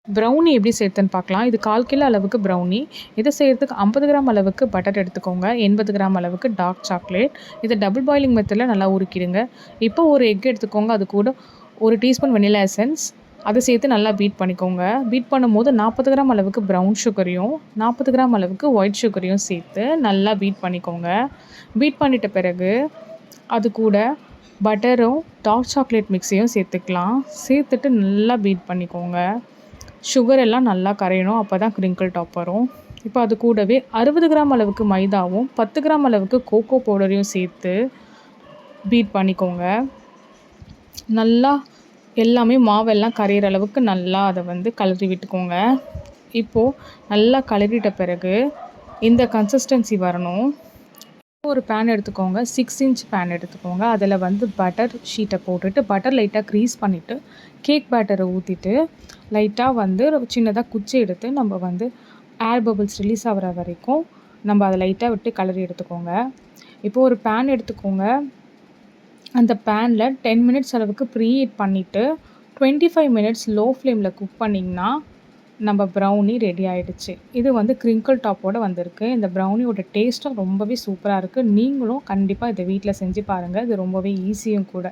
Brownie எப்படி செய்றதுன்னு பார்க்கலாம். இது 1/4 கிலோ அளவுக்கு ப்ரௌனி. இதை செய்றதுக்கு 50 கிராம் அளவுக்கு பட்டர் எடுத்துக்கோங்க. 80 கிராம் அளவுக்கு டார்க் சாக்லேட். இதை டபுள் பாயிலிங் மெத்தடில் நல்லா உருக்கிடுங்க. இப்போ ஒரு எக் எடுத்துக்கோங்க. அது கூட 1 டீஸ்பூன் வெனிலா எசன்ஸ் அதை சேர்த்து நல்லா பீட் பண்ணிக்கோங்க. பீட் பண்ணும்போது 40 கிராம் அளவுக்கு ப்ரௌன் சுகரையும் 40 கிராம் அளவுக்கு ஒயிட் சுகரையும் சேர்த்து நல்லா பீட் பண்ணிக்கோங்க. பீட் பண்ணிட்ட பிறகு அது கூட பட்டரும் டார்க் சாக்லேட் மிக்ஸையும் சேர்த்துக்கலாம். சேர்த்துட்டு நல்லா பீட் பண்ணிக்கோங்க. சுகர் எல்லாம் நல்லா கரையணும். அப்போ தான் கிரிங்கிள் டாப் வரும். இப்போ அது கூடவே 60 கிராம் அளவுக்கு மைதாவும் 10 கிராம் அளவுக்கு கோகோ பவுடரையும் சேர்த்து பீட் பண்ணிக்கோங்க. நல்லா எல்லாமே மாவெல்லாம் கரையிற அளவுக்கு நல்லா அதை கலரி விட்டுக்கோங்க. இப்போது நல்லா கலரிட்ட பிறகு இந்த கன்சிஸ்டன்சி வரணும். ஒரு பேன் எடுத்துக்கோங்க. 6 இன்ச் பேன் எடுத்துக்கோங்க. அதில் பட்டர் ஷீட்டை போட்டுட்டு பட்டர் லைட்டாக க்ரீஸ் பண்ணிவிட்டு கேக் பேட்டரை ஊற்றிட்டு லைட்டாக சின்னதாக குச்சி எடுத்து நம்ம ஏர் பபிள்ஸ் ரிலீஸ் ஆகிற வரைக்கும் நம்ம அதை லைட்டாக விட்டு கலரி எடுத்துக்கோங்க. இப்போது ஒரு பேன் எடுத்துக்கோங்க. அந்த பேனில் 10 மினிட்ஸ் அளவுக்கு ப்ரீஹீட் பண்ணிவிட்டு 25 மினிட்ஸ் லோ ஃப்ளேமில் குக் பண்ணிங்கன்னா நம்ம ப்ரௌனி ரெடி ஆகிடுச்சு. இது கிரிங்கிள் டாப்போடு வந்திருக்கு. இந்த ப்ரௌனியோட டேஸ்ட்டும் ரொம்பவே சூப்பராக இருக்குது. நீங்களும் கண்டிப்பாக இதை வீட்டில் செஞ்சு பாருங்கள். இது ரொம்பவே ஈஸியும் கூட.